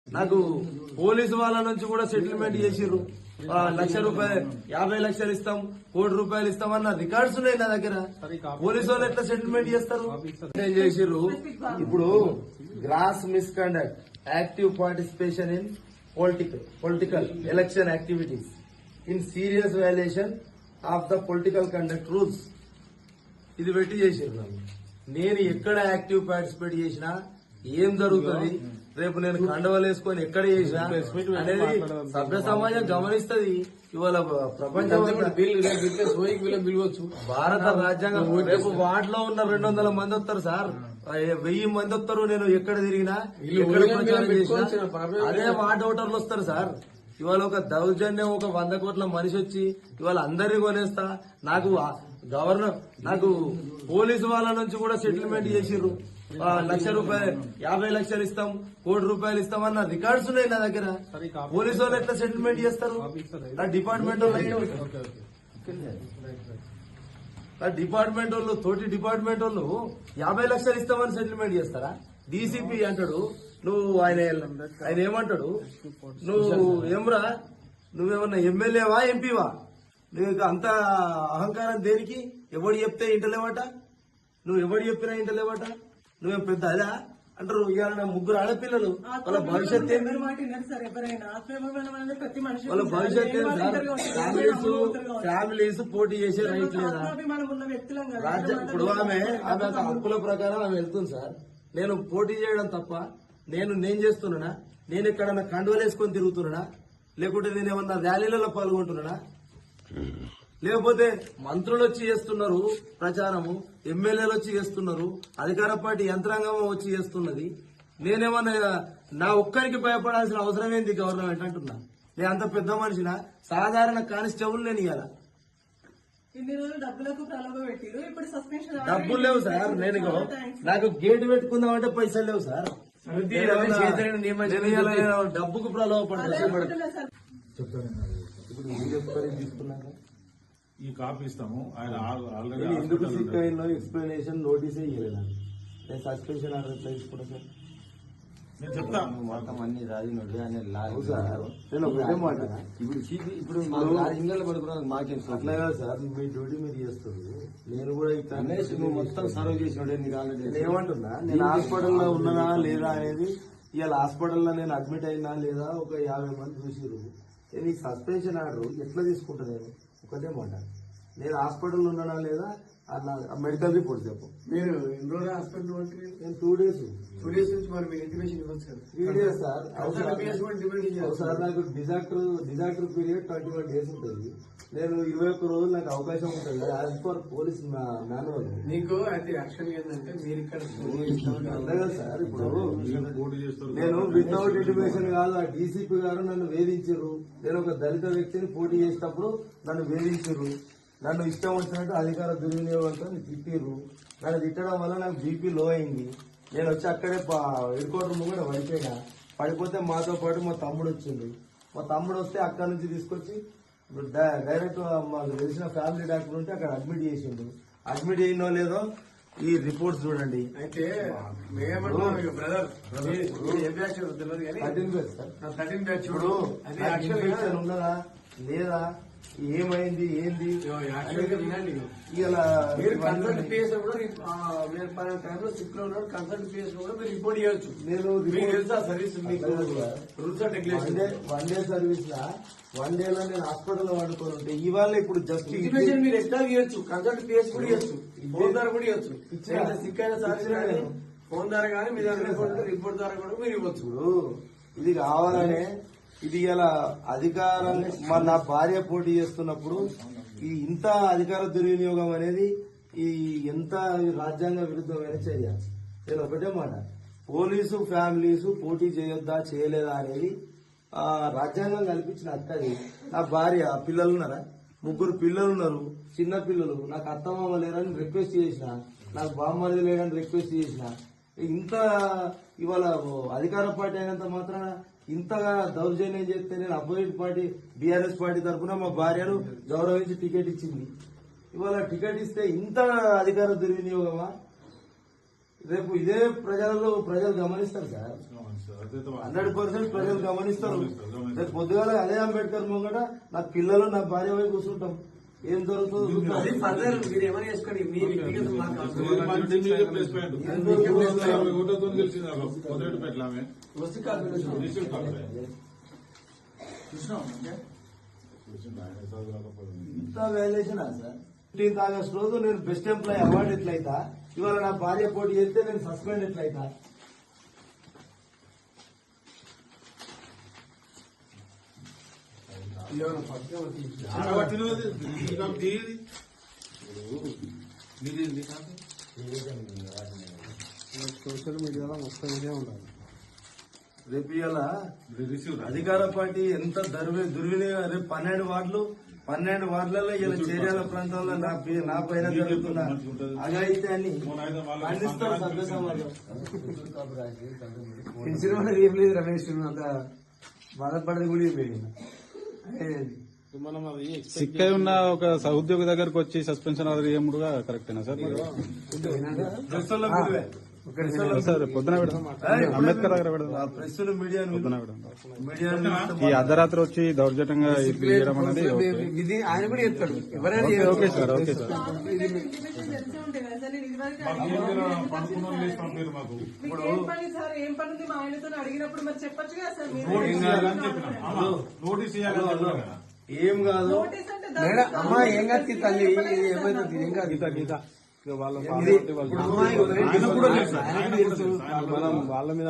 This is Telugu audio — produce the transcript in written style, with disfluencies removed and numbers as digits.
నాకు పోలీసు వాళ్ళ నుంచి కూడా సెటిల్మెంట్ చేసిర్రు. ₹1,00,000 50 లక్షలు ఇస్తాం, ₹1 కోటి ఇస్తాం అన్న రికార్డ్స్ ఉన్నాయి నా దగ్గర. పోలీసు వాళ్ళు ఎట్లా సెటిల్మెంట్ చేస్తారు? ఏం చేసిర్రు? ఇప్పుడు gross misconduct, active participation in political election activities in serious violation of the political conduct rules, ఇది పెట్టి చేసిర్రు. నేను ఎక్కడ యాక్టివ్ పార్టిసిపేట్ చేసినా ఏం జరుగుతుంది, రేపు నేను కండవలు వేసుకొని ఎక్కడ చేసినా అనేది సభ్య సమాజం గమనిస్తుంది. ఇవాళ ప్రపంచం భారత రాజ్యాంగం రేపు వార్డులో ఉన్న 200 మంది వస్తారు సార్, 1000 మంది వస్తారు. నేను ఎక్కడ తిరిగినా ఎక్కడ ప్రచారం చేసినా అదే వార్డు ఓటర్లు వస్తారు సార్. ఇవాళ ఒక దౌర్జన్యం, ఒక 100 కోట్ల మనిషి వచ్చి ఇవాళ అందరినీ కొనేస్తా. నాకు గవర్నర్, నాకు పోలీసు వాళ్ళ నుంచి కూడా సెటిల్మెంట్ చేసిర్రు. ₹1,00,000 50 లక్షలు ఇస్తాం, ₹1 కోటి ఇస్తాం అన్న రికార్డ్స్ ఉన్నాయి నా దగ్గర. పోలీసు వాళ్ళు ఎట్లా సెటిల్మెంట్ చేస్తారు? నా డిపార్ట్మెంట్ వాళ్ళు తోటి డిపార్ట్మెంట్ వాళ్ళు 50 లక్షలు ఇస్తామని సెటిల్మెంట్ చేస్తారా? డీసీపీ అంటాడు, నువ్వు ఆయన ఏమంటాడు, నువ్వు ఏమ్రా, నువ్వేమన్నా ఎమ్మెల్యేవా ఎంపీవా? నువ్వు అంత అహంకారం దేనికి? ఎవడు చెప్తే ఇంటలేవట, నువ్వు ఎవడు చెప్పినా ఇంటలేవట, నువ్వేం పెద్ద అదా అంటారు. ఇవాళ నా 3 ఆడపిల్లలు, వాళ్ళ భవిష్యత్ ఏంది? వాళ్ళ భవిష్యత్ ఏంది సార్? ఫ్యామిలీస్ పోటీ చేసే రైట్ లేదా? రాజ్యం ఇప్పుడు ఆమె హక్కుల ప్రకారం ఆమె వెళ్తుంది సార్. నేను పోటీ చేయడం తప్ప నేను చేస్తున్నానా? నేను ఎక్కడన్నా కండువలు వేసుకొని తిరుగుతున్నానా? లేకుంటే నేనేమన్నా ర్యాలీలలో పాల్గొంటున్నానా? లేకపోతే మంత్రులు వచ్చి చేస్తున్నారు ప్రచారము, ఎమ్మెల్యేలు వచ్చి చేస్తున్నారు, అధికార పార్టీ యంత్రాంగం వచ్చి చేస్తున్నది. నేనేమన్నా నా ఒక్కరికి భయపడాల్సిన అవసరం ఏంది గవర్నమెంట్ అంటున్నా? నేను అంత పెద్ద మనిషినా? సాధారణ కానిస్టేబుల్ నేను ఇవ్వాల. డబ్బులు లేవు సార్. నేను నాకు గేటు పెట్టుకుందామంటే పైసలు లేవు సార్. డబ్బుకు ప్రలోభపడతా. ఇప్పుడు ఏం చెప్తారు తీసుకున్నాక ఈ కాపీ ఇస్తాము. ఆయన ఆల్రెడీ ఎందుకు సిక్ అయినా ఎక్స్ప్లెనేషన్ నోటీసే ఇవ్వలేదు. నేను సస్పెన్షన్ ఆర్డర్ ఎట్లా తీసుకుంటా సార్? నేను చెప్తాను మొత్తం అన్ని రాజు అని సార్. నేను ఒకటే మాట, ఇప్పుడు ఇంట్లో పడుకున్నాను మాకేం అట్లా కాదు సార్. మీ డ్యూటీ మీరు చేస్తారు, నేను కూడా నువ్వు మొత్తం సర్వ్ చేసినట్టు నీకు ఆల్రెడీ నేను ఏమంటున్నా, నేను హాస్పిటల్లో ఉన్నానా లేదా అనేది. ఇవాళ హాస్పిటల్లో నేను అడ్మిట్ అయినా లేదా ఒక 50 మంది చూసిరు. నేను ఈ సస్పెన్షన్ ఆర్డర్ ఎట్లా తీసుకుంటా? నేను ఒకటే మాట, నేను హాస్పిటల్లో ఉన్నానా లేదా అట్లా మెడికల్ రిపోర్ట్ చెప్పు. మీరు ఎన్ని రోజులు హాస్పిటల్ నేను 2 డేస్ నుంచి మరి మీరు ఇంటిమేషన్ ఇవ్వచ్చు కదా. 3 డేస్ సార్. సార్ నాకు డిజాస్టర్ పీరియడ్ 21 డేస్ ఉంటుంది. నేను 21 రోజులు నాకు అవకాశం ఉంటుంది యాజ్ పర్ పోలీస్ మాన్యువల్. నీకు అయితే యాక్షన్ ఏంటంటే మీరు ఇక్కడ కదా సార్. ఇప్పుడు పోటీ చేస్తారు. నేను వితౌట్ ఇంటిమేషన్ కాదు, ఆ డీసీపీ గారు నన్ను వేధించారు. నేను ఒక దళిత వ్యక్తిని పోటీ చేసేటప్పుడు నన్ను వేధించారు. నన్ను ఇష్టం వచ్చినట్టు అధికార దుర్వినియోగంతో తిట్టిర్రు. నన్ను తిట్టడం వల్ల నాకు బీపీ లో అయింది. నేను వచ్చి అక్కడే హెడ్ క్వార్టర్ ముందు పడిపోయినా. పడిపోతే మాతో పాటు మా తమ్ముడు వచ్చిండు. మా తమ్ముడు వస్తే అక్కడ నుంచి తీసుకొచ్చి డైరెక్ట్ మాకు తెలిసిన ఫ్యామిలీ డాక్టర్ ఉంటే అక్కడ అడ్మిట్ చేసిండు. అడ్మిట్ అయినో లేదో ఈ రిపోర్ట్స్ చూడండి. అయితే మేమేమంటున్నాం బ్రదర్, 13 బ్యాచ్ ఇప్పుడు ఇన్ఫెక్షన్ ఉన్నదా లేదా, ఏమైంది ఏంది ఇలా మీరు కన్సల్ట్ పిఎస్ కూడా మీరు పలానా టైంలో సిక్ లో ఉన్నాడు, కన్సల్ట్ పిఎస్ కూడా మీరు రిపోర్ట్ చేయొచ్చు. నేను మీకు తెలుసా సర్వీస్, మీకు rules and regulation. 1 day service లా 1 డేలో నేను హాస్పిటల్లో వండుకొని ఉంటే ఇవాళ ఇప్పుడు జస్ట్ ఇన్ఫర్మేషన్ మీరు ఎట్లా ఇవ్వచ్చు, కన్సల్ట్ పిఎస్ కూడా ఇవ్వచ్చు, ఫోన్ ద్వారా కూడా ఇవ్వచ్చు. సిక్ అయిన సార్ ఫోన్ ద్వారా కానీ మీ దగ్గర రిపోర్ట్ ద్వారా కూడా మీరు ఇవ్వచ్చు. ఇది కావాలనే ఇది ఇలా అధికారం నా భార్య పోటీ చేస్తున్నప్పుడు ఈ ఇంత అధికార దుర్వినియోగం అనేది ఈ ఎంత రాజ్యాంగ విరుద్ధమైన చర్య. నేను ఒకటే మాట, పోలీసు ఫ్యామిలీస్ పోటీ చేయొద్దా చేయలేదా అనేది రాజ్యాంగం కల్పించిన హక్కు. నా భార్య, పిల్లలు ఉన్నారా? 3 పిల్లలు ఉన్నారు, చిన్న పిల్లలు. నాకు అత్తమామ లేరని రిక్వెస్ట్ చేసిన, నాకు బామ్మది లేరని రిక్వెస్ట్ చేసిన. ఇంత ఇవాళ అధికార పార్టీ అయినంత మాత్రాన ఇంతగా దౌర్జన్యం చేస్తే నేను అపోజిట్ పార్టీ బీఆర్ఎస్ పార్టీ తరఫున మా భార్యను గౌరవించి టికెట్ ఇచ్చింది. ఇవాళ టికెట్ ఇస్తే ఇంత అధికార దుర్వినియోగమా? రేపు ఇదే ప్రజలు గమనిస్తారు సార్. 100% ప్రజలు గమనిస్తారు. రేపు పొద్దుగాల అదే అంబేద్కర్ ముంగట నా పిల్లలు నా భార్య వైపు కూర్చుంటాం. ఏం జరుగుతుందో చూద్దాం. అది ఫర్దర్ మీరు ఏమైనా చేసుకోండి మీ వ్యక్తిగత మాకు అవసరం. ఓటుతో గెలిచింది మొదటి పెట్టామే వస్తు కాదు ఇంత వాల్యుయేషన్ సార్. 15th ఆగస్ట్ రోజు నేను బెస్ట్ ఎంప్లాయీ అవార్డు ఎట్లయితా, ఇవాళ నా భార్య పోటీ చేస్తే నేను సస్పెండ్ ఎట్లయితా? సోషల్ మీడియాలో మొత్తం ఇదే ఉండాలి. రేపు ఇవాళ అధికార పార్టీ ఎంత దుర్వినియోగం. రేపు 12 వార్డులలో ఇలా చేర్యాల ప్రాంతంలో నా పైన జరుగుతున్న అఘాయిత్యాన్ని ఖండిస్తారు సభ్య సమాజం. పెన్షన్ అనేది ఏం లేదు రమేష్, అంత బాధపడేది కూడా ఏం లేదు. సిక్ అయి ఉన్న ఒక ఉద్యోగి దగ్గరకు వచ్చి సస్పెన్షన్ ఆర్డర్ ఇవ్వడం కూడా కరెక్టేనా సార్? ప్రెస్సుల్లో మీడియా సార్ పొద్దున పెడదాం, అంబేద్కర్ దగ్గర పెడదాం, ప్రెస్సులు మీడియాను పొద్దున పెడదాం. మీడియా ఈ అర్ధరాత్రి వచ్చి దౌర్జన్యంగా ఇవ్వడం అనేది ఓకే. ఇది ఆయన కూడా చెప్తాడు, ఎవరైనా ఓకే సార్, ఓకే సార్. ఏం పని ఉంది మా ఆయనతో అడిగినప్పుడు మరి చెప్పొచ్చు కదా సార్ మీరు. నోటీస్ ఇవ్వాలి. ఏం కాదు. నోటీస్ అంటే మేడం అమ్మా ఏం కాదు తల్లి, ఏమైతుంది ఏం కాదు. గీత వాళ్ళ ఇది ఇప్పుడు అమ్మాయి ఆయన కూడా తెలుసు. మనం వాళ్ళ మీద